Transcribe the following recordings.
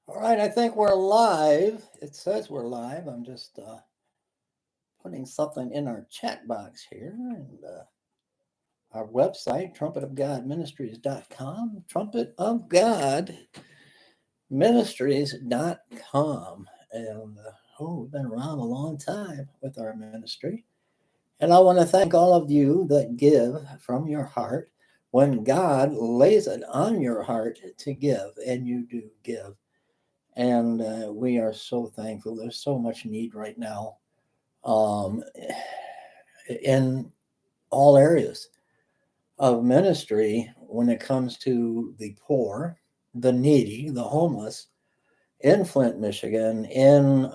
All right, I think we're live. It says we're live. I'm just putting something in our chat box here. And our website, trumpetofgodministries.com, trumpetofgodministries.com. And we've been around a long time with our ministry. And I want to thank all of you that give from your heart when God lays it on your heart to give, and you do give. And we are so thankful. There's so much need right now um, in all areas of ministry when it comes to the poor, the needy, the homeless in Flint, Michigan, in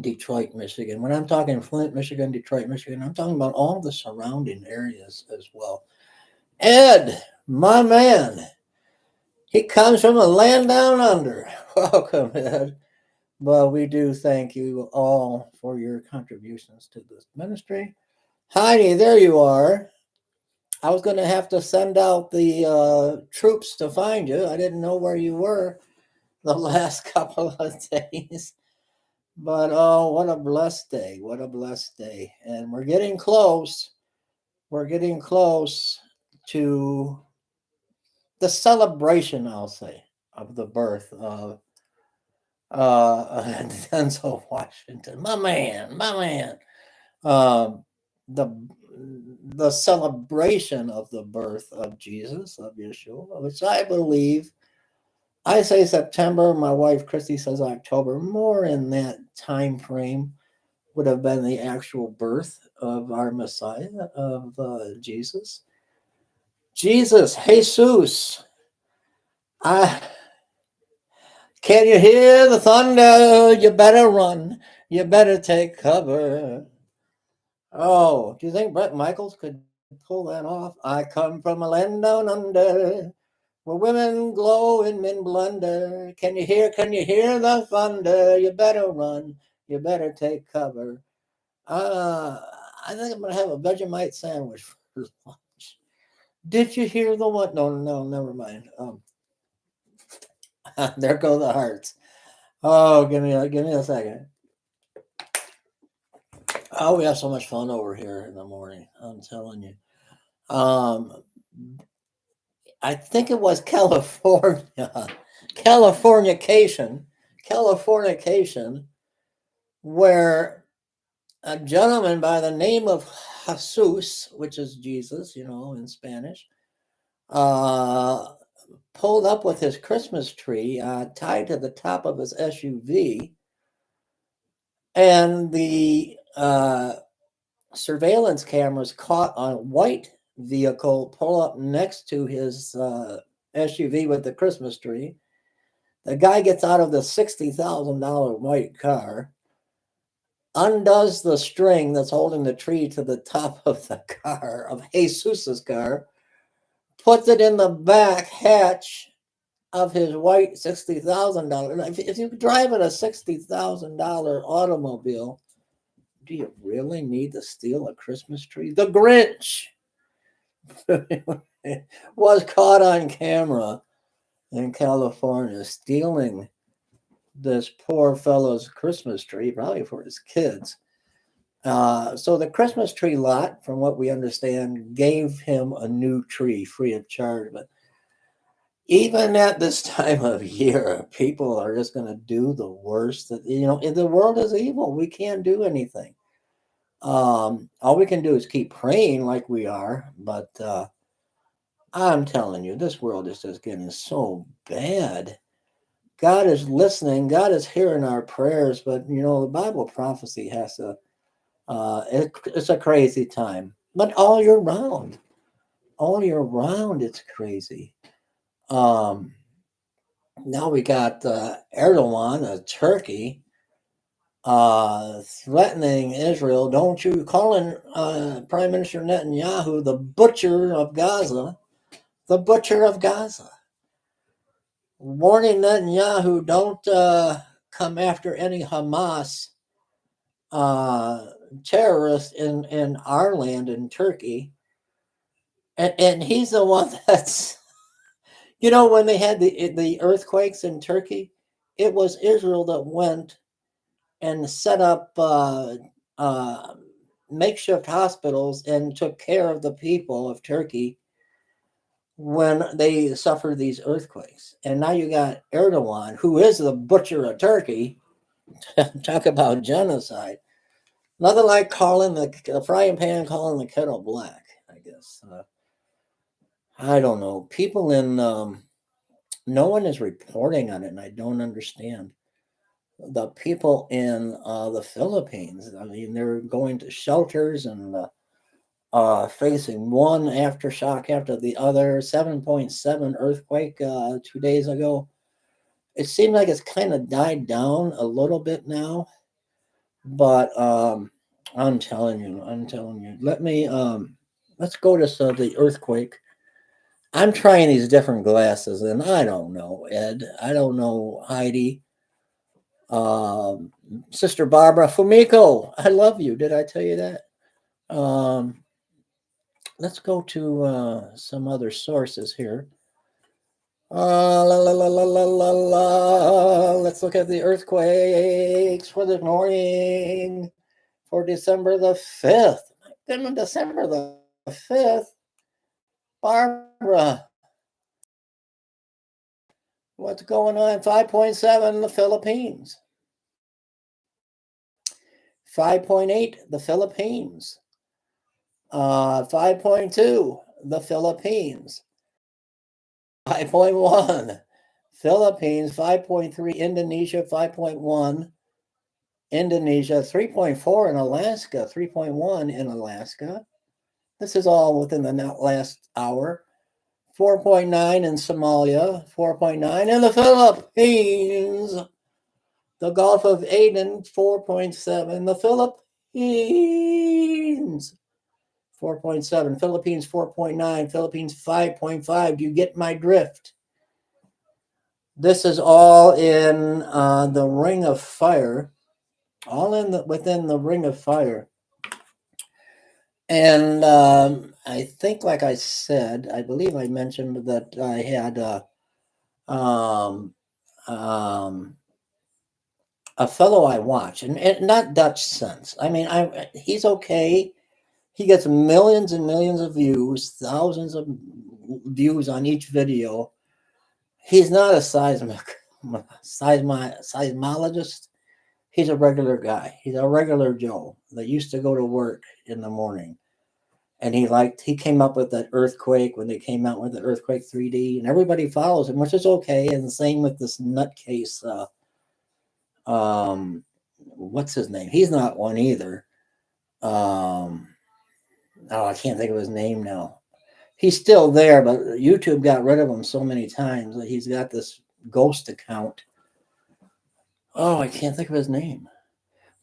Detroit, Michigan. When I'm talking Flint, Michigan, Detroit, Michigan, I'm talking about all the surrounding areas as well. Ed, my man, he comes from a land down under. Welcome, Ed. But we do thank you all for your contributions to this ministry. Heidi, there you are. I was going to have to send out the troops to find you. I didn't know where you were the last couple of days. But oh, what a blessed day. What a blessed day. And we're getting close. We're getting close to the celebration, I'll say, of the birth of Denzel Washington. My man. Um, the the celebration of the birth of Jesus, of Yeshua, which I believe, I say September, my wife Christy says October, more in that time frame would have been the actual birth of our Messiah, of Jesus. Jesus, Jesus, I can you hear the thunder? You better run. You better take cover. Oh, do you think Brett Michaels could pull that off? I come from a land down under where women glow and men blunder. Can you hear the thunder? You better run. You better take cover. Uh, I think I'm going to have a Vegemite sandwich for lunch. Did you hear the what? No, no, never mind. There go the hearts. Oh, give me a second. Oh, we have so much fun over here in the morning. I'm telling you. Um, I think it was California, Californication, Californication, where a gentleman by the name of Jesus, which is Jesus, in Spanish, uh, pulled up with his Christmas tree tied to the top of his SUV, and the surveillance cameras caught a white vehicle pull up next to his SUV with the Christmas tree. The guy gets out of the $60,000 white car, undoes the string that's holding the tree to the top of the car, of Jesus's car, puts it in the back hatch of his white $60,000. If you're driving a $60,000 automobile, do you really need to steal a Christmas tree? The Grinch was caught on camera in California stealing this poor fellow's Christmas tree, probably for his kids. So the Christmas tree lot, from what we understand, gave him a new tree free of charge. But even at this time of year, people are just going to do the worst. That the world is evil. We can't do anything. All we can do is keep praying like we are. But I'm telling you, this world is just getting so bad. God is listening. God is hearing our prayers. But the Bible prophecy has to. It's a crazy time, but all year round, it's crazy. Um, Now we got Erdogan, Turkey, threatening Israel. Don't you calling Prime Minister Netanyahu the butcher of Gaza? The butcher of Gaza, warning Netanyahu, don't come after any Hamas uh, terrorists in our land in Turkey. And he's the one that's You know, when they had the earthquakes in Turkey, it was Israel that went and set up uh, makeshift hospitals and took care of the people of Turkey when they suffered these earthquakes. And now you got Erdogan, who is the butcher of Turkey. Talk about genocide. Nothing like calling the frying pan, calling the kettle black, I guess. I don't know. People in, no one is reporting on it, and I don't understand. The people in the Philippines, I mean, they're going to shelters and facing one aftershock after the other. 7.7 earthquake 2 days ago. It seems like it's kind of died down a little bit now, but I'm telling you. Let's go to the earthquake. I'm trying these different glasses, and I don't know, Ed. I don't know, Heidi. Um, Sister Barbara Fumiko, I love you. Did I tell you that? Um, let's go to some other sources here. La, la, la, la, la, la, la. Let's look at the earthquakes for the morning for December the 5th. My goodness, December the 5th. Barbara, what's going on? 5.7 in the Philippines. 5.8 the Philippines. 5.2 the Philippines. 5.1 Philippines. 5.3 Indonesia. 5.1 Indonesia. 3.4 in Alaska. 3.1 in Alaska. This is all within the last hour. 4.9 in Somalia. 4.9 in the Philippines. The Gulf of Aden. 4.7 the Philippines. 4.7, Philippines 4.9, Philippines 5.5. Do you get my drift? This is all in the Ring of Fire, all within the Ring of Fire. And I think, like I said, I believe I mentioned that I had um, um, a fellow I watch, and not Dutch Sense. I mean, he's okay. He gets millions and millions of views, thousands of views on each video. He's not a seismologist. He's a regular guy. He's a regular Joe that used to go to work in the morning. And he came up with that earthquake when they came out with the earthquake 3D, and everybody follows him, which is okay. And the same with this nutcase. What's his name? He's not one either. Um, oh, I can't think of his name now. He's still there, but YouTube got rid of him so many times that he's got this ghost account. Oh, I can't think of his name.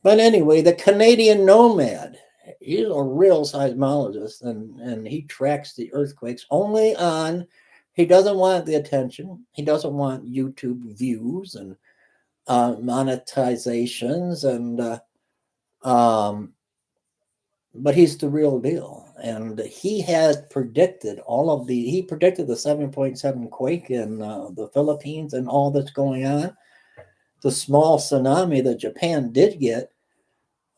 But anyway, the Canadian nomad, he's a real seismologist, and he tracks the earthquakes only on, he doesn't want the attention. He doesn't want YouTube views and monetizations, and but he's the real deal. And he has predicted he predicted the 7.7 quake in the Philippines and all that's going on. The small tsunami that Japan did get,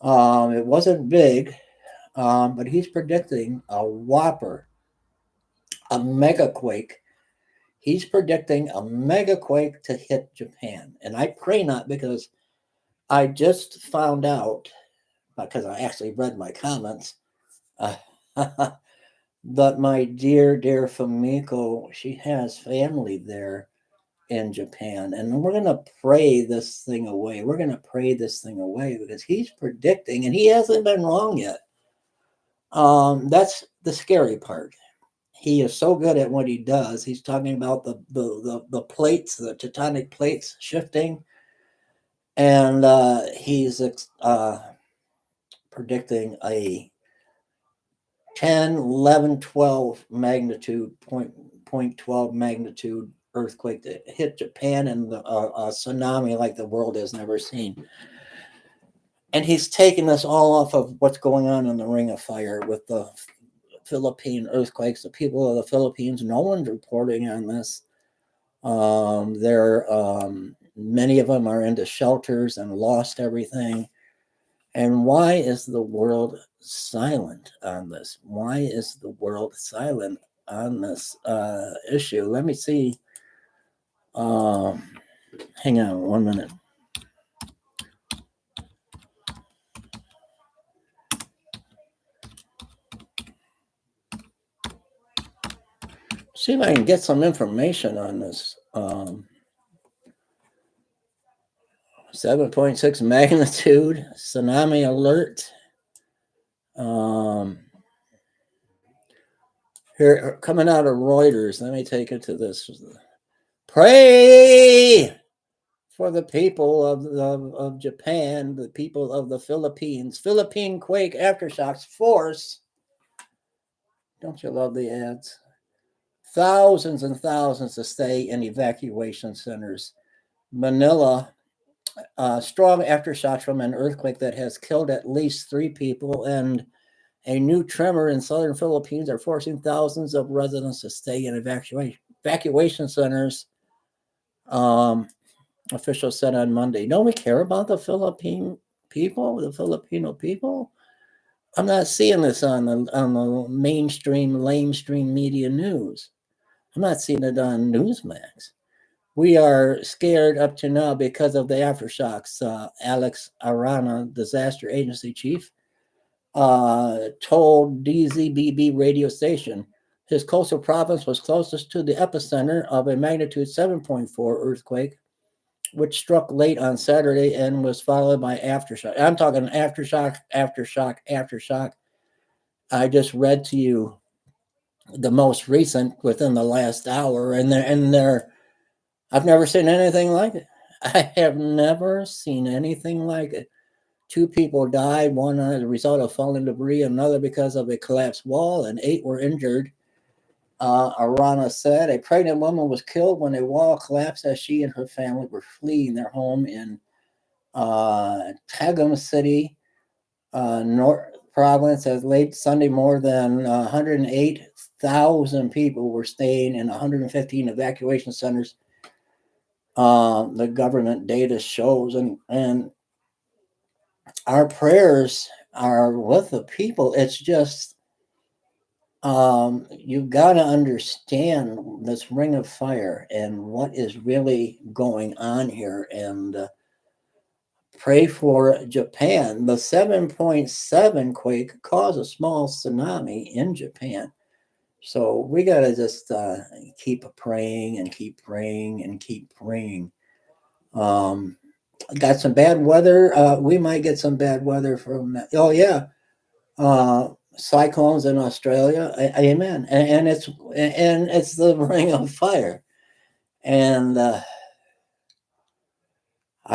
it wasn't big, but he's predicting a whopper, a mega quake. He's predicting a mega quake to hit Japan. And I pray not, because I just found out, because I actually read my comments, that my dear, dear Fumiko, she has family there in Japan. And we're going to pray this thing away. We're going to pray this thing away, because he's predicting, and he hasn't been wrong yet. That's the scary part. He is so good at what he does. He's talking about the plates, the tectonic plates shifting, and he's predicting a 10, 11, 12 magnitude, point 12 magnitude earthquake that hit Japan, and a tsunami like the world has never seen. And he's taking us all off of what's going on in the Ring of Fire with the Philippine earthquakes. The people of the Philippines, no one's reporting on this. Many of them are into shelters and lost everything. And why is the world silent on this? Why is the world silent on this issue? Let me see. Um, Hang on 1 minute. See if I can get some information on this. 7.6 magnitude tsunami alert. Um, Here, coming out of Reuters. Let me take it to this. Pray for the people of Japan, the people of the Philippines. Philippine quake aftershocks force. Don't you love the ads? Thousands and thousands to stay in evacuation centers. Manila, strong aftershocks from an earthquake that has killed at least 3 people, and a new tremor in southern Philippines are forcing thousands of residents to stay in evacuation centers. Officials said on Monday. Don't we care about the Philippine people, the Filipino people? I'm not seeing this on the mainstream, lamestream media news. I'm not seeing it on Newsmax. We are scared up to now because of the aftershocks. Alex Arana, disaster agency chief, told DZBB radio station his coastal province was closest to the epicenter of a magnitude 7.4 earthquake, which struck late on Saturday and was followed by aftershock. I'm talking aftershock, aftershock, aftershock. I just read to you the most recent within the last hour, and they're I've never seen anything like it. I have never seen anything like it. 2 people died, one as a result of falling debris, another because of a collapsed wall, and 8 were injured. Arana said a pregnant woman was killed when a wall collapsed as she and her family were fleeing their home in Tagum City, North Province. As late Sunday, more than 108,000 people were staying in 115 evacuation centers. The government data shows, and our prayers are with the people. It's just you got to understand this ring of fire and what is really going on here, and pray for Japan. The 7.7 quake caused a small tsunami in Japan. So we got to just keep praying and keep praying and keep praying. Got some bad weather. We might get some bad weather from that. Oh, yeah. Cyclones in Australia. Amen. And it's the ring of fire. And I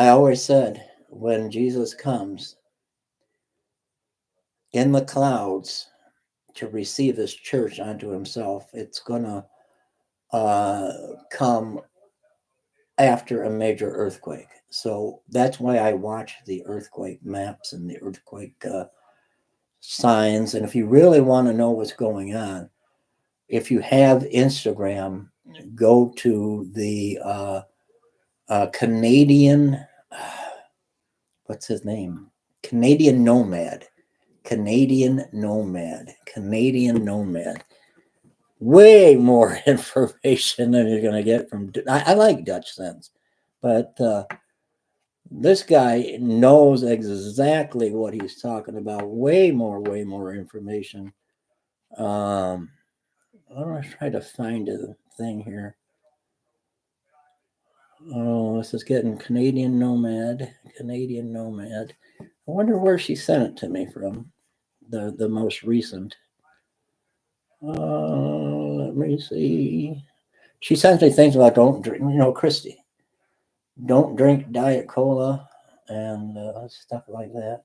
always said, when Jesus comes in the clouds to receive his church onto himself, it's going to come after a major earthquake. So that's why I watch the earthquake maps and the earthquake signs. And if you really want to know what's going on, if you have Instagram, go to the Canadian, what's his name? Canadian Nomad. Canadian Nomad. Canadian Nomad. Way more information than you're going to get from. I like Dutch sense, but this guy knows exactly what he's talking about. Way more information. I'm going to try to find a thing here. Oh, this is getting Canadian Nomad. Canadian Nomad. I wonder where she sent it to me from. The most recent. Let me see. She sends me things about don't drink, Christy. Don't drink Diet Cola and stuff like that.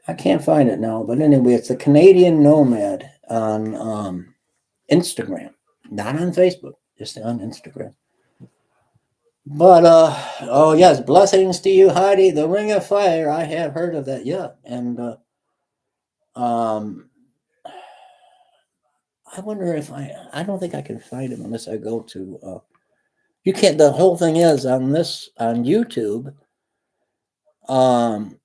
I can't find it now, but anyway, it's a Canadian Nomad on Instagram, not on Facebook, just on Instagram. But oh yes, blessings to you, Heidi. The Ring of Fire. I have heard of that. Yeah, and um, I wonder if I don't think I can find him unless I go to. You can't. The whole thing is on YouTube. Um,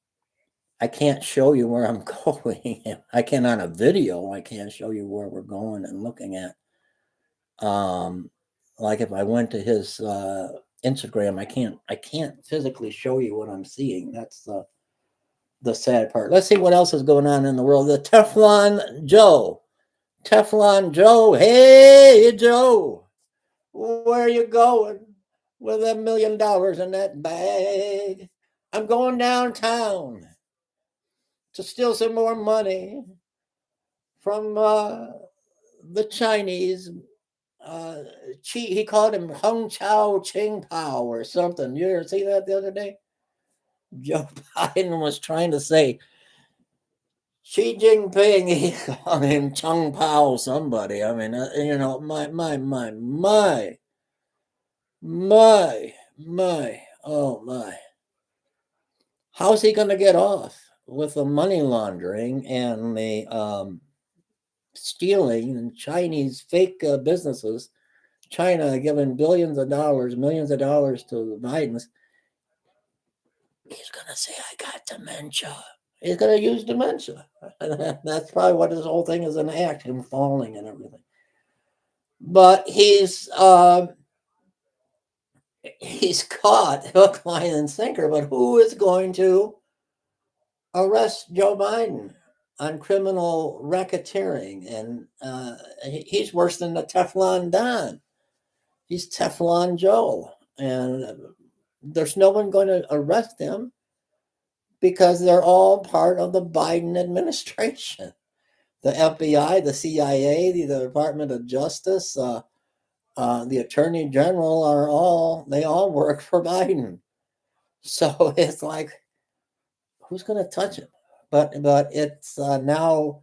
I can't show you where I'm going. I can on a video. I can't show you where we're going and looking at. Um, like if I went to his Instagram, I can't physically show you what I'm seeing. That's the sad part. Let's see what else is going on in the world. The Teflon Joe. Teflon Joe. Hey Joe. Where are you going with $1 million in that bag? I'm going downtown to steal some more money from the Chinese. Uh, he called him Hung Chao Ching Pao or something. You ever see that the other day? Joe Biden was trying to say Xi Jinping. He called him Chung Pao somebody. I mean, my. Oh my. How's he going to get off with the money laundering and the stealing and Chinese fake businesses? China giving billions of dollars, millions of dollars to the Bidens. He's going to say, I got dementia. He's going to use dementia. That's probably what this whole thing is an act, him falling and everything. But he's caught hook, line, and sinker. But who is going to arrest Joe Biden on criminal racketeering? And he's worse than the Teflon Don. He's Teflon Joe. And there's no one going to arrest him because they're all part of the Biden administration. The FBI, the CIA, the Department of Justice, the Attorney General they all work for Biden. So it's like, who's going to touch him? But it's now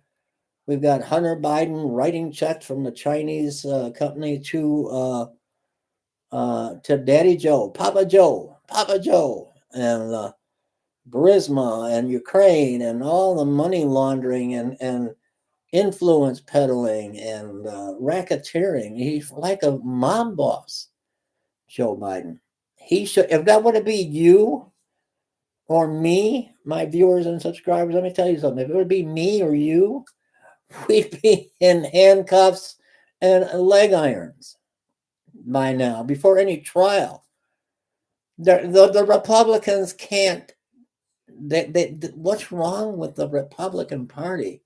we've got Hunter Biden writing checks from the Chinese company to Daddy Joe, Papa Joe, and Burisma and Ukraine and all the money laundering and influence peddling and racketeering. He's like a mob boss, Joe Biden. He should, if that would be you or me, my viewers and subscribers, let me tell you something. If it would be me or you, we'd be in handcuffs and leg irons by now before any trial. The Republicans can't. What's wrong with the Republican Party?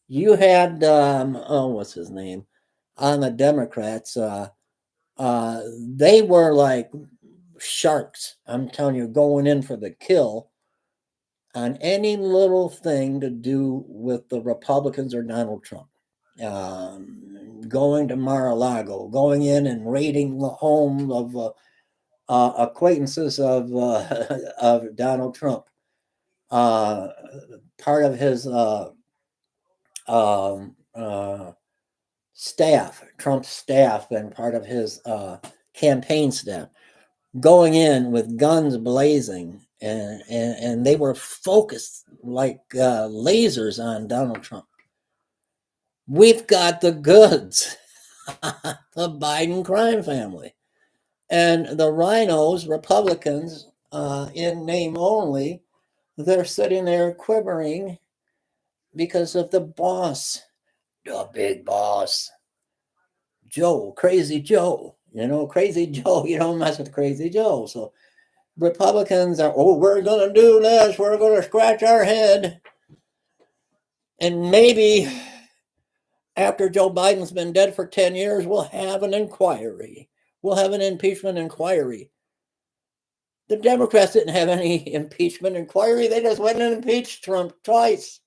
You had what's his name on the Democrats. They were like sharks. I'm telling you, going in for the kill on any little thing to do with the Republicans or Donald Trump. Going to Mar-a-Lago, going in and raiding the home of acquaintances of of Donald Trump. Part of his um, uh, staff, Trump's staff, and part of his campaign staff, going in with guns blazing, and they were focused like lasers on Donald Trump. We've got the goods, the Biden crime family, and the rhinos, Republicans, in name only, they're sitting there quivering because of the boss, the big boss, Joe, Crazy Joe. Crazy Joe. You don't mess with Crazy Joe. So Republicans are, we're going to do this. We're going to scratch our head. And maybe after Joe Biden's been dead for 10 years, we'll have an inquiry. We'll have an impeachment inquiry. The Democrats didn't have any impeachment inquiry. They just went and impeached Trump twice.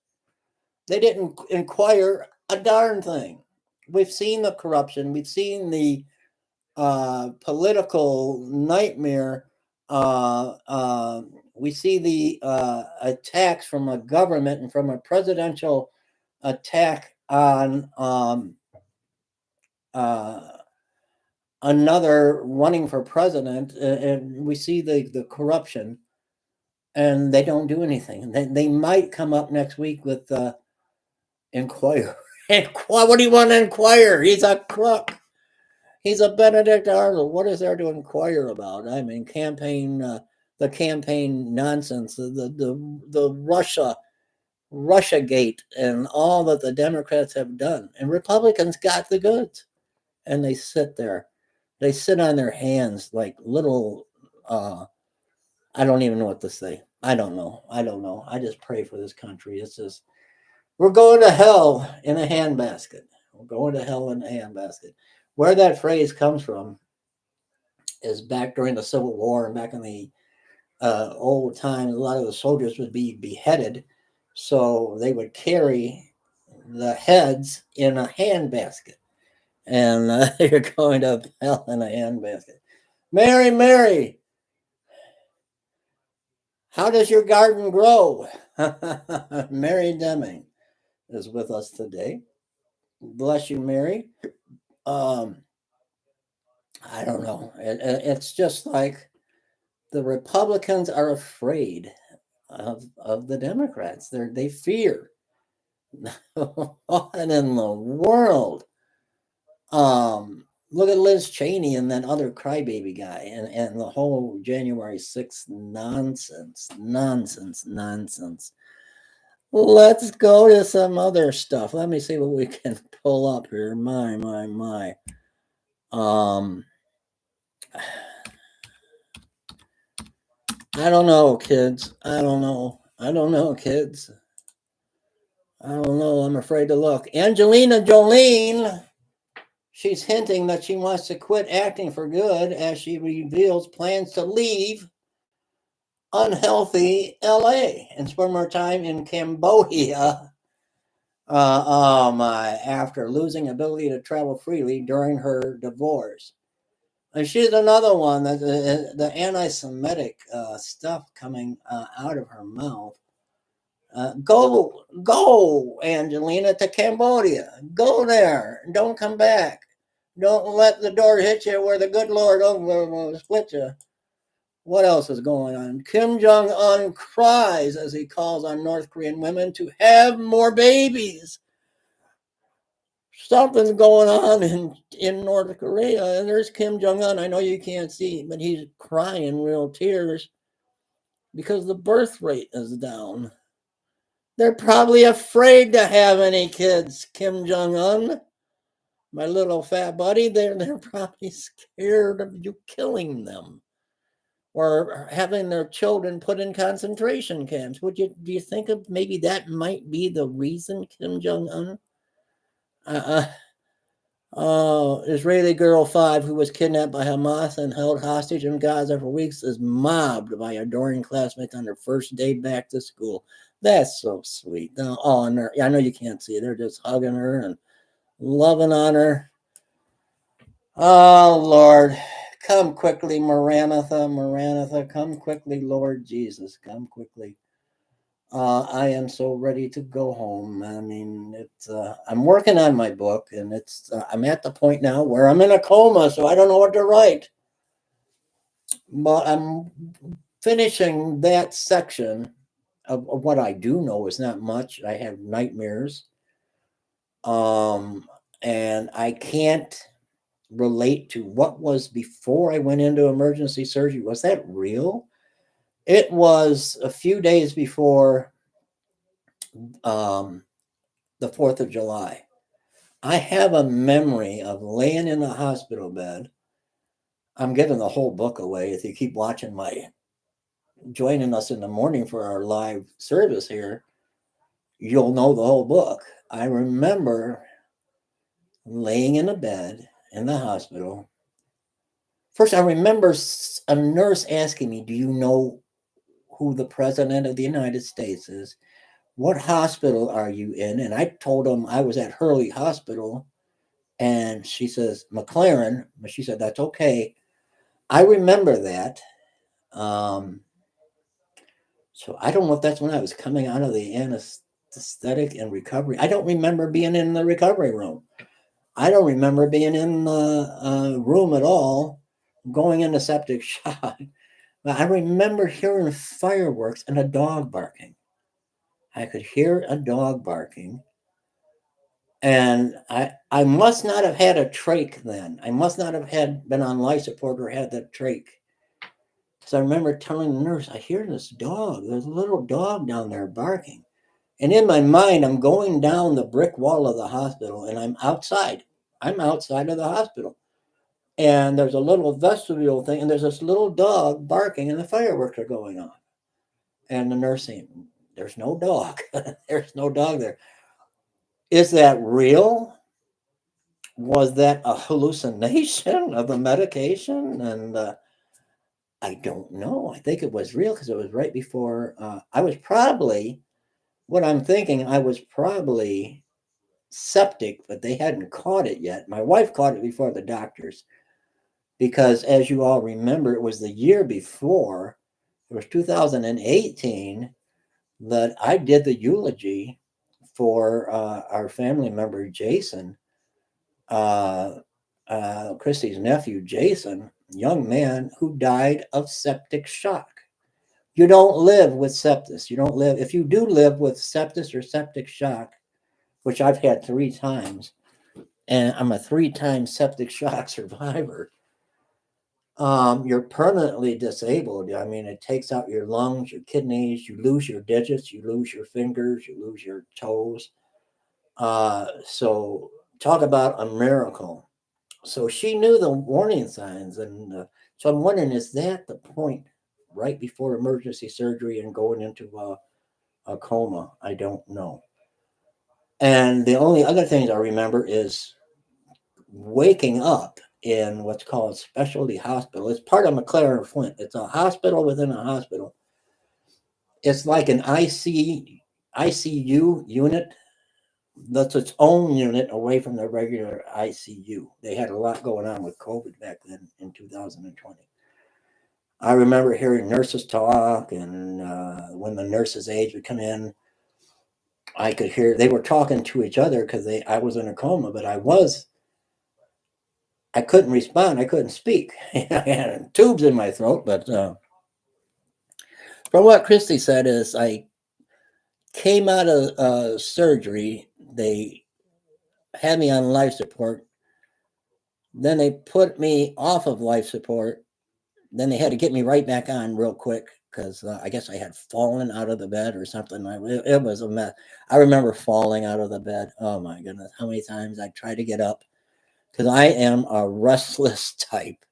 They didn't inquire a darn thing. We've seen the corruption. We've seen the political nightmare. We see the attacks from a government and from a presidential attack on another running for president, and we see the corruption, and they don't do anything. They might come up next week with inquire. What do you want to inquire? He's a crook. He's a Benedict Arnold. What is there to inquire about? I mean, the campaign nonsense, the Russia Gate, and all that the Democrats have done, and Republicans got the goods, and they sit there, they sit on their hands like little. I don't even know what to say. I don't know. I don't know. I just pray for this country. It's just we're going to hell in a handbasket. We're going to hell in a handbasket. Where that phrase comes from is back during the Civil War and back in the old times. A lot of the soldiers would be beheaded, so they would carry the heads in a handbasket, and you're going to hell in a handbasket. Mary, Mary, how does your garden grow? Mary Deming is with us today. Bless you, Mary. Um, I don't know. It's just like the Republicans are afraid of the Democrats. They fear. What in the world? Look at Liz Cheney and that other crybaby guy, and the whole January 6th nonsense, nonsense, nonsense. Let's go to some other stuff. Let me see what we can pull up here. My. Um, I don't know, kids. I don't know. I don't know, kids. I don't know. I'm afraid to look. Angelina Jolene, she's hinting that she wants to quit acting for good as she reveals plans to leave unhealthy LA and spend more time in Cambodia. Oh my! After losing ability to travel freely during her divorce, and she's another one that the anti-Semitic stuff coming out of her mouth. Go, Angelina, to Cambodia. Go there. Don't come back. Don't let the door hit you where the good Lord will split you. What else is going on? Kim Jong Un cries as he calls on North Korean women to have more babies. Something's going on in North Korea, and there's Kim Jong Un. I know you can't see, but he's crying real tears because the birth rate is down. They're probably afraid to have any kids, Kim Jong Un. My little fat buddy, they're probably scared of you killing them or having their children put in concentration camps. Do you think of maybe that might be the reason, Kim Jong Un? Israeli girl 5 who was kidnapped by Hamas and held hostage in Gaza for weeks is mobbed by adoring classmates on her first day back to school. That's so sweet. Oh, and I know you can't see it. They're just hugging her and loving on her. Oh, Lord. Come quickly, Maranatha, Maranatha. Come quickly, Lord Jesus. Come quickly. I am so ready to go home. I mean, I'm working on my book, and I'm at the point now where I'm in a coma, so I don't know what to write. But I'm finishing that section of what I do know is not much. I have nightmares, and I can't relate to what was before I went into emergency surgery. Was that real? It was a few days before um, the 4th of July. I have a memory of laying in a hospital bed. I'm giving the whole book away. If you keep joining us in the morning for our live service here, you'll know the whole book. I remember laying in a bed in the hospital. First, I remember a nurse asking me, "Do you know who the president of the United States is? What hospital are you in?" And I told him I was at Hurley Hospital. And she says, "McLaren." But she said, "That's okay." I remember that. Um, so I don't know if that's when I was coming out of the anesthetic and recovery. I don't remember being in the recovery room. I don't remember being in the room at all, going into septic shock. But I remember hearing fireworks and a dog barking. I could hear a dog barking. And I must not have had a trach then. I must not have been on life support or had that trach. So I remember telling the nurse, I hear this dog. There's a little dog down there barking. And in my mind, I'm going down the brick wall of the hospital and I'm outside. I'm outside of the hospital. And there's a little vestibule thing, and there's this little dog barking, and the fireworks are going on. And the nurse saying, there's no dog. There's no dog there. Is that real? Was that a hallucination of the medication? And I don't know. I think it was real because it was right before I was probably, what I'm thinking, I was probably septic, but they hadn't caught it yet. My wife caught it before the doctors because, as you all remember, it was the year before, it was 2018, that I did the eulogy for our family member, Jason, Christy's nephew, Jason, young man who died of septic shock. You don't live with sepsis. You don't live, if you do live with sepsis or septic shock, which I've had 3 times, and I'm a 3-time septic shock survivor. You're permanently disabled. I mean, it takes out your lungs, your kidneys, you lose your digits, you lose your fingers, you lose your toes. So talk about a miracle. So she knew the warning signs. And so I'm wondering, is that the point right before emergency surgery and going into a coma? I don't know. And the only other things I remember is waking up in what's called specialty hospital. It's part of McLaren Flint. It's a hospital within a hospital. It's like an ICU unit. That's its own unit away from the regular ICU. They had a lot going on with COVID back then in 2020. I remember hearing nurses talk, and when the nurses' aides would come in, I could hear they were talking to each other because I was in a coma, but I couldn't respond. I couldn't speak. I had tubes in my throat. But from what Christy said, is I came out of surgery. They had me on life support. Then they put me off of life support. Then they had to get me right back on real quick because I guess I had fallen out of the bed or something. It was a mess. I remember falling out of the bed. Oh my goodness, how many times I tried to get up because I am a restless type.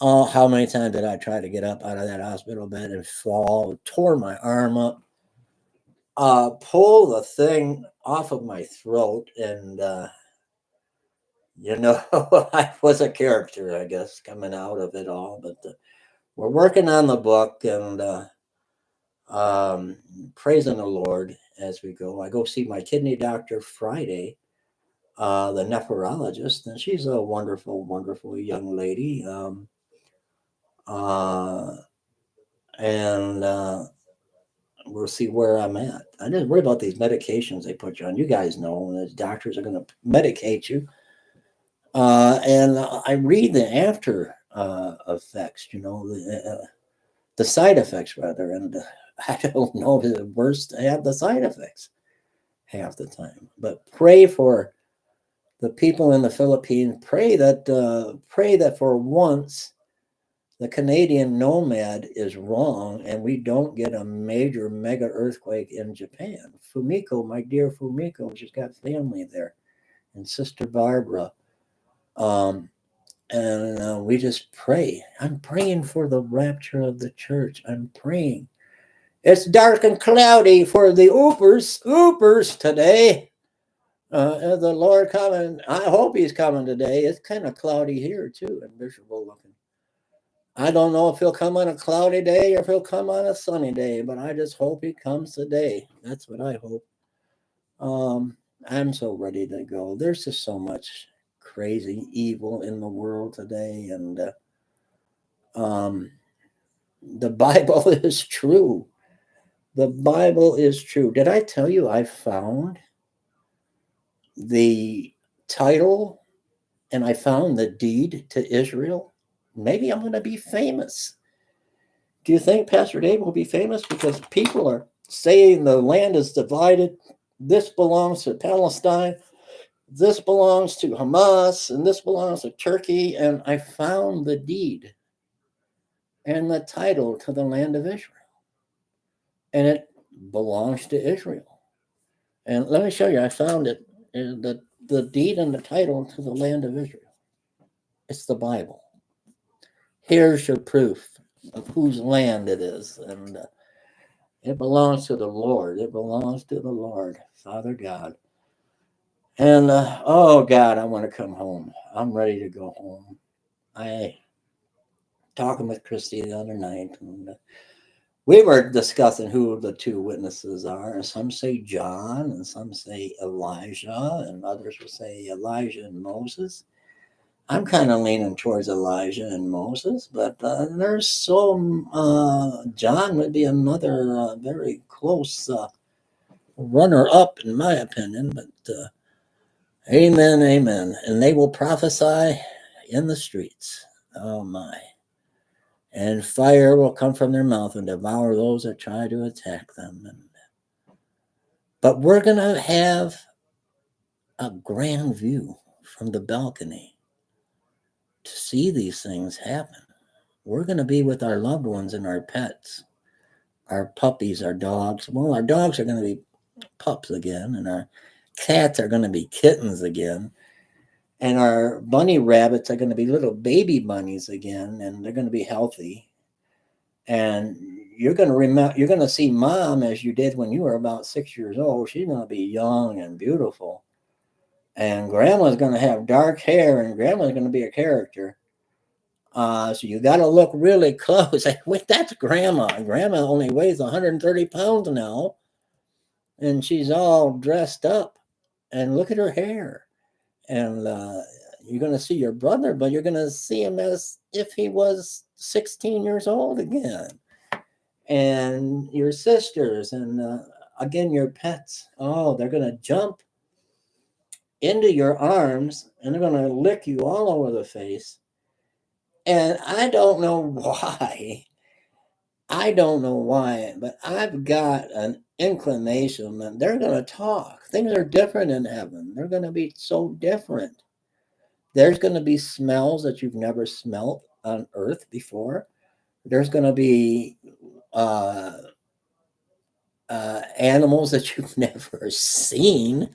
Oh, how many times did I try to get up out of that hospital bed and fall? Tore my arm up, pull the thing off of my throat, and I was a character, I guess, coming out of it all. But we're working on the book and praising the Lord as we go. I go see my kidney doctor Friday, the nephrologist, and she's a wonderful, wonderful young lady. Uh, and we'll see where I'm at. I didn't worry about these medications they put you on. You guys know the doctors are going to medicate you. And I read the after effects, the side effects rather. And I don't know if it's worse to have the side effects half the time. But pray for the people in the Philippines. Pray that for once the Canadian nomad is wrong and we don't get a major mega earthquake in Japan. Fumiko, my dear Fumiko, she's got family there, and Sister Barbara. And we just pray. I'm praying for the rapture of the church. I'm praying. It's dark and cloudy for the oopers today. The Lord coming. I hope he's coming today. It's kind of cloudy here too and miserable looking. I don't know if he'll come on a cloudy day or if he'll come on a sunny day, but I just hope he comes today. That's what I hope. I'm so ready to go. There's just so much crazy evil in the world today, and the Bible is true. The Bible is true. Did I tell you I found the title and I found the deed to Israel, maybe I'm going to be famous. Do you think Pastor Dave will be famous because people are saying the land is divided? This belongs to Palestine. This belongs to Hamas, and this belongs to Turkey. And I found the deed and the title to the land of Israel. And it belongs to Israel. And let me show you, I found it, the deed and the title to the land of Israel. It's the Bible. Here's your proof of whose land it is. And it belongs to the Lord. It belongs to the Lord, Father God. And oh God, I want to come home. I'm ready to go home. I talking with Christy the other night, and we were discussing who the two witnesses are. And some say John, and some say Elijah, and others will say Elijah and Moses. I'm kind of leaning towards Elijah and Moses, but there's some. John would be another very close runner up, in my opinion. But amen, amen. And they will prophesy in the streets. Oh my. And fire will come from their mouth and devour those that try to attack them. But we're going to have a grand view from the balcony to see these things happen. We're going to be with our loved ones and our pets, our puppies, our dogs. Well, our dogs are going to be pups again, and our cats are going to be kittens again. And our bunny rabbits are going to be little baby bunnies again, and they're going to be healthy. And you're going to remember, you're going to see mom as you did when you were about 6 years old. She's going to be young and beautiful. And grandma's going to have dark hair, and grandma's going to be a character. So you got to look really close. Wait, that's grandma. Grandma only weighs 130 pounds now, and she's all dressed up. And look at her hair. And you're going to see your brother, but you're going to see him as if he was 16 years old again. And your sisters, and again, your pets. Oh, they're going to jump into your arms, and they're going to lick you all over the face. And I don't know why. I don't know why, but I've got an inclination that they're going to talk. Things are different in heaven. They're going to be so different. There's going to be smells that you've never smelled on earth before. There's going to be animals that you've never seen,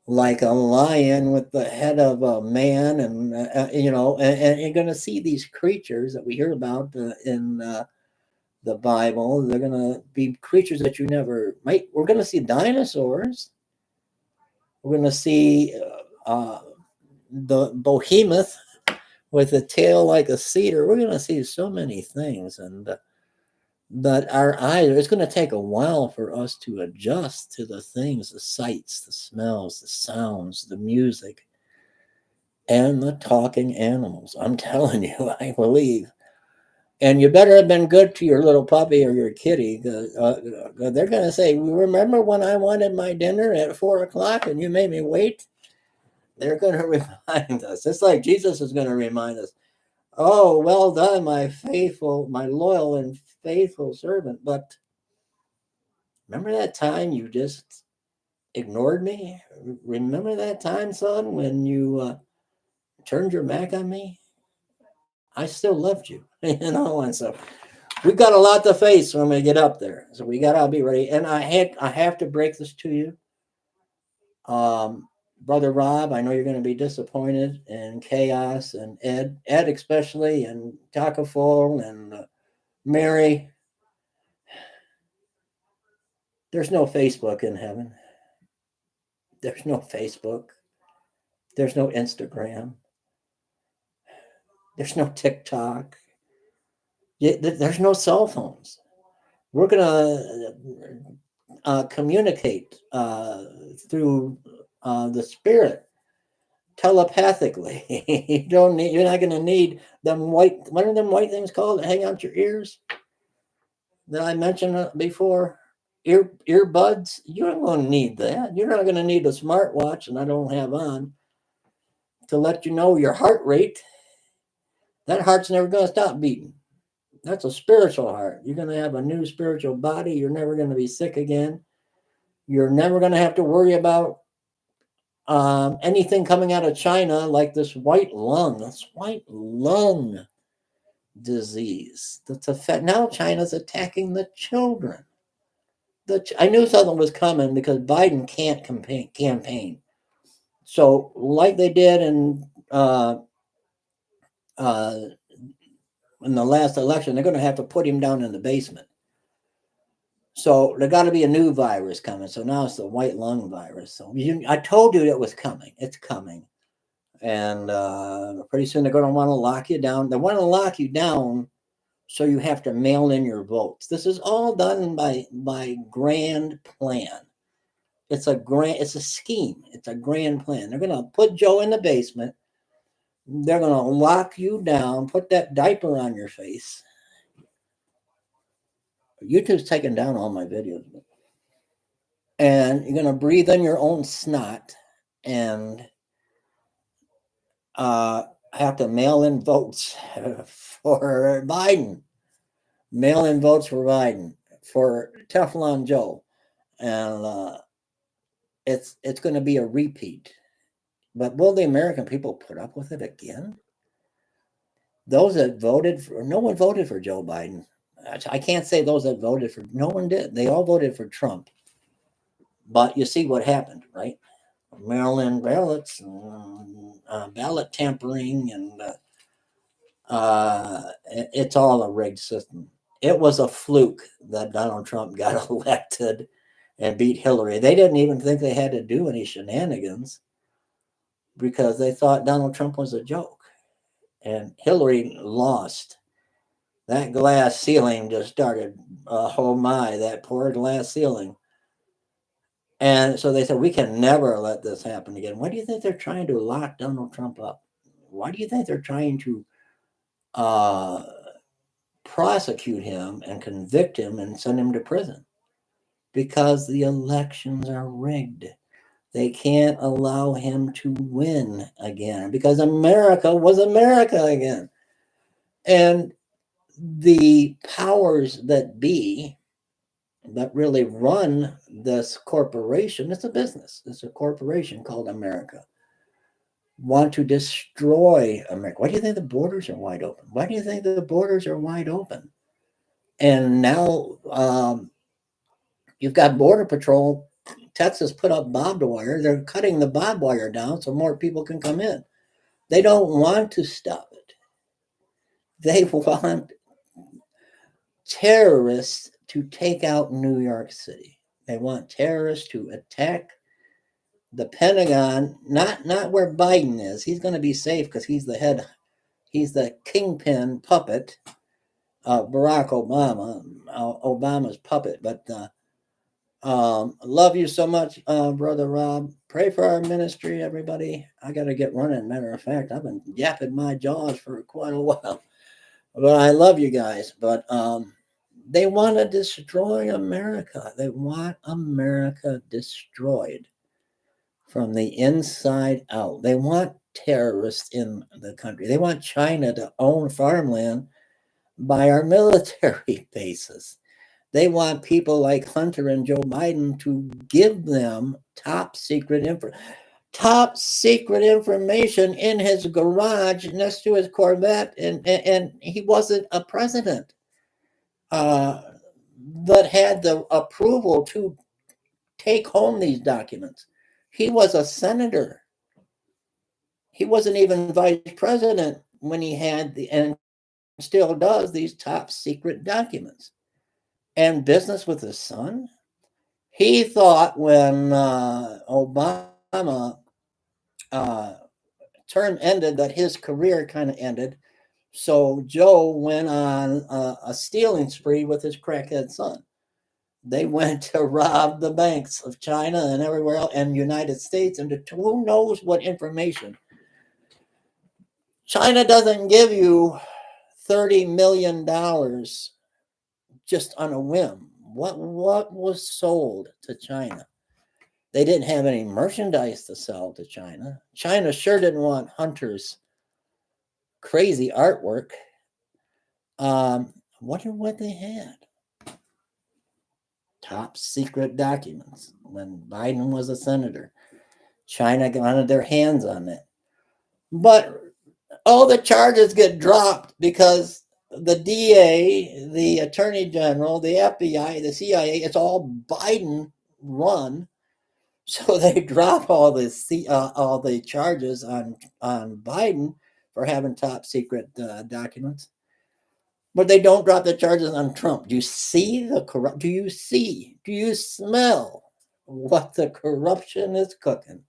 like a lion with the head of a man, and and you're going to see these creatures that we hear about in the Bible. They're going to be creatures that you never might. We're going to see dinosaurs. We're going to see the behemoth with a tail like a cedar. We're going to see so many things, and but our eyes, it's going to take a while for us to adjust to the things, the sights, the smells, the sounds, the music, and the talking animals. I'm telling you, I believe. And you better have been good to your little puppy or your kitty. They're going to say, remember when I wanted my dinner at 4:00 and you made me wait? They're going to remind us. It's like Jesus is going to remind us, oh, well done, my faithful, my loyal and faithful servant. But remember that time you just ignored me? Remember that time, son, when you turned your back on me? I still loved you, and so we've got a lot to face when we get up there. So we got to be ready. And I have to break this to you. Brother Rob, I know you're going to be disappointed, and Chaos, and Ed especially, and Takaful, and Mary. There's no Facebook in heaven. There's no Facebook. There's no Instagram. There's no TikTok. There's no cell phones. We're going to communicate through the spirit telepathically. You're not going to need them white, what are them white things called that hang out your ears that I mentioned before? Earbuds. You're not going to need that. You're not going to need a smartwatch, and I don't have on. to let you know your heart rate. That heart's never going to stop beating. That's a spiritual heart. You're going to have a new spiritual body. You're never going to be sick again. You're never going to have to worry about anything coming out of China like this white lung disease. That's now China's attacking the children. I knew something was coming because Biden can't campaign. So, like they did uh, in the last election, they're going to have to put him down in the basement. So there got to be a new virus coming. So now it's the white lung virus. So I told you it was coming. It's coming, and pretty soon they're going to want to lock you down. They want to lock you down, so you have to mail in your votes. This is all done by grand plan. It's a scheme. It's a grand plan. They're going to put Joe in the basement. They're going to lock you down, put that diaper on your face. YouTube's taking down all my videos. And you're going to breathe in your own snot and have to mail in votes for Biden. Mail in votes for Biden, for Teflon Joe. And it's going to be a repeat. But will the American people put up with it again? Those that no one voted for Joe Biden. I can't say those that voted for, no one did. They all voted for Trump. But you see what happened, right? Mail-in ballots, ballot tampering, and it's all a rigged system. It was a fluke that Donald Trump got elected and beat Hillary. They didn't even think they had to do any shenanigans because they thought Donald Trump was a joke. And Hillary lost. That glass ceiling just started, oh my, that poor glass ceiling. And so they said, we can never let this happen again. Why do you think they're trying to lock Donald Trump up? Why do you think they're trying to prosecute him and convict him and send him to prison? Because the elections are rigged. They can't allow him to win again because America was America again. And the powers that be that really run this corporation, it's a business, it's a corporation called America, want to destroy America. Why do you think the borders are wide open? Why do you think the borders are wide open? And now you've got Border Patrol. Texas put up barbed wire. They're cutting the barbed wire down so more people can come in. They don't want to stop it. They want terrorists to take out New York City. They want terrorists to attack the Pentagon, not where Biden is. He's going to be safe because he's the head, he's the kingpin puppet of Barack Obama, Obama's puppet. But love you so much, Brother Rob. Pray for our ministry, everybody. I got to get running. Matter of fact, I've been yapping my jaws for quite a while. But I love you guys. But they want to destroy America. They want America destroyed from the inside out. They want terrorists in the country. They want China to own farmland by our military bases. They want people like Hunter and Joe Biden to give them top secret information in his garage next to his Corvette, and he wasn't a president that had the approval to take home these documents. He was a senator. He wasn't even vice president when he had and still does these top secret documents. And business with his son. He thought when Obama term ended that his career kind of ended. So Joe went on a stealing spree with his crackhead son. They went to rob the banks of China and everywhere else and United States and who knows what information. China doesn't give you $30 million just on a whim. What was sold to China? They didn't have any merchandise to sell to China. China sure didn't want Hunter's crazy artwork. Wonder what they had. Top secret documents when Biden was a senator. China wanted their hands on it. But all the charges get dropped because the DA, the Attorney General, the FBI, the CIA, it's all Biden run. So they drop all the charges on Biden for having top secret documents, but they don't drop the charges on Trump. Do you see the corrupt? Do you see? Do you smell what the corruption is cooking?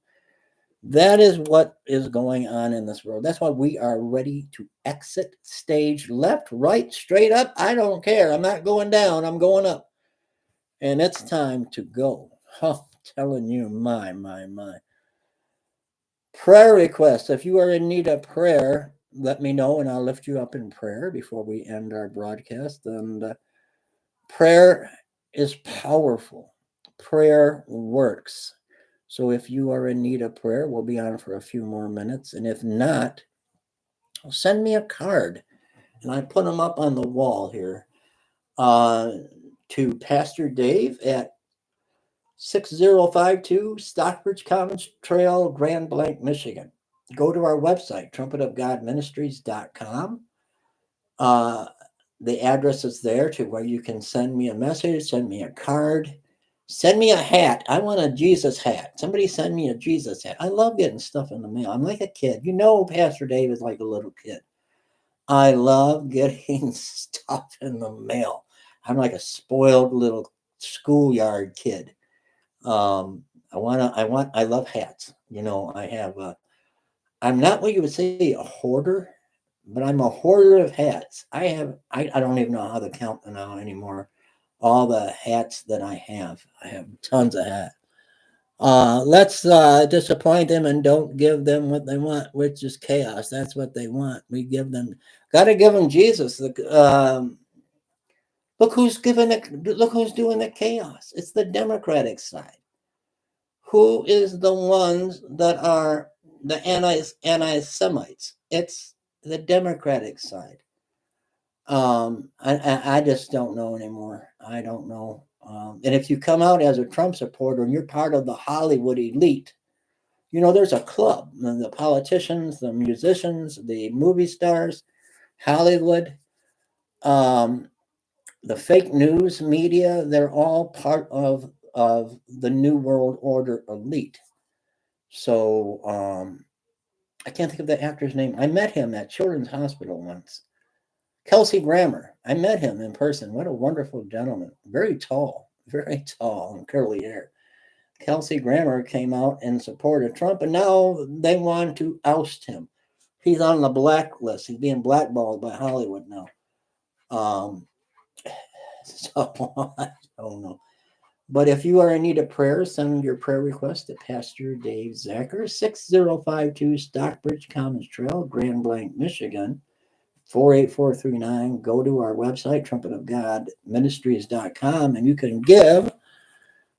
That is what is going on in this world. That's why we are ready to exit stage left, right, straight up. I don't care. I'm not going down. I'm going up. And it's time to go. Oh, I'm telling you, my. Prayer requests. If you are in need of prayer, let me know and I'll lift you up in prayer before we end our broadcast. And prayer is powerful. Prayer works. So if you are in need of prayer, we'll be on for a few more minutes. And if not, send me a card. And I put them up on the wall here to Pastor Dave at 6052 Stockbridge Commons Trail, Grand Blanc, Michigan. Go to our website, trumpetofgodministries.com. The address is there to where you can send me a message, send me a card, send me a hat. I want a Jesus hat. Somebody send me a Jesus hat. I love getting stuff in the mail. I'm like a kid. You know, Pastor Dave is like a little kid. I love getting stuff in the mail. I'm like a spoiled little schoolyard kid. I love hats. You know, I'm not what you would say a hoarder, but I'm a hoarder of hats. I don't even know how to count them now anymore. All the hats that I have tons of hats. Let's disappoint them and don't give them what they want, which is chaos. That's what they want. Got to give them Jesus. Look who's look who's doing the chaos. It's the Democratic side. Who is the ones that are the anti-Semites? It's the Democratic side. I just don't know anymore. I don't know. And if you come out as a Trump supporter and you're part of the Hollywood elite, you know, there's a club, the politicians, the musicians, the movie stars, Hollywood, the fake news media, they're all part of the New World Order elite. So I can't think of the actor's name. I met him at Children's Hospital once. Kelsey Grammer. I met him in person. What a wonderful gentleman. Very tall, and curly hair. Kelsey Grammer came out in support of Trump, and now they want to oust him. He's on the blacklist. He's being blackballed by Hollywood now. So I don't know. But if you are in need of prayer, send your prayer request to Pastor Dave Zacher, 6052 Stockbridge Commons Trail, Grand Blanc, Michigan, 48439. Go to our website, trumpetofgodministries.com, and you can give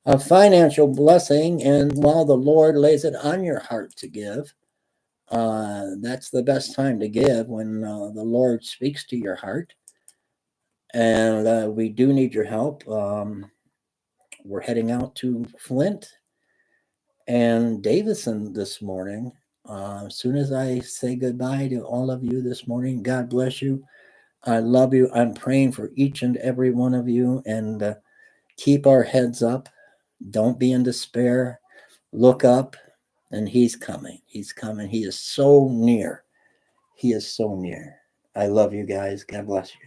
a financial blessing. And while the Lord lays it on your heart to give, that's the best time to give, when the Lord speaks to your heart. And we do need your help. We're heading out to Flint and Davison this morning. As soon as I say goodbye to all of you this morning, God bless you. I love you. I'm praying for each and every one of you, and keep our heads up. Don't be in despair. Look up, and He's coming. He's coming. He is so near. He is so near. I love you guys. God bless you.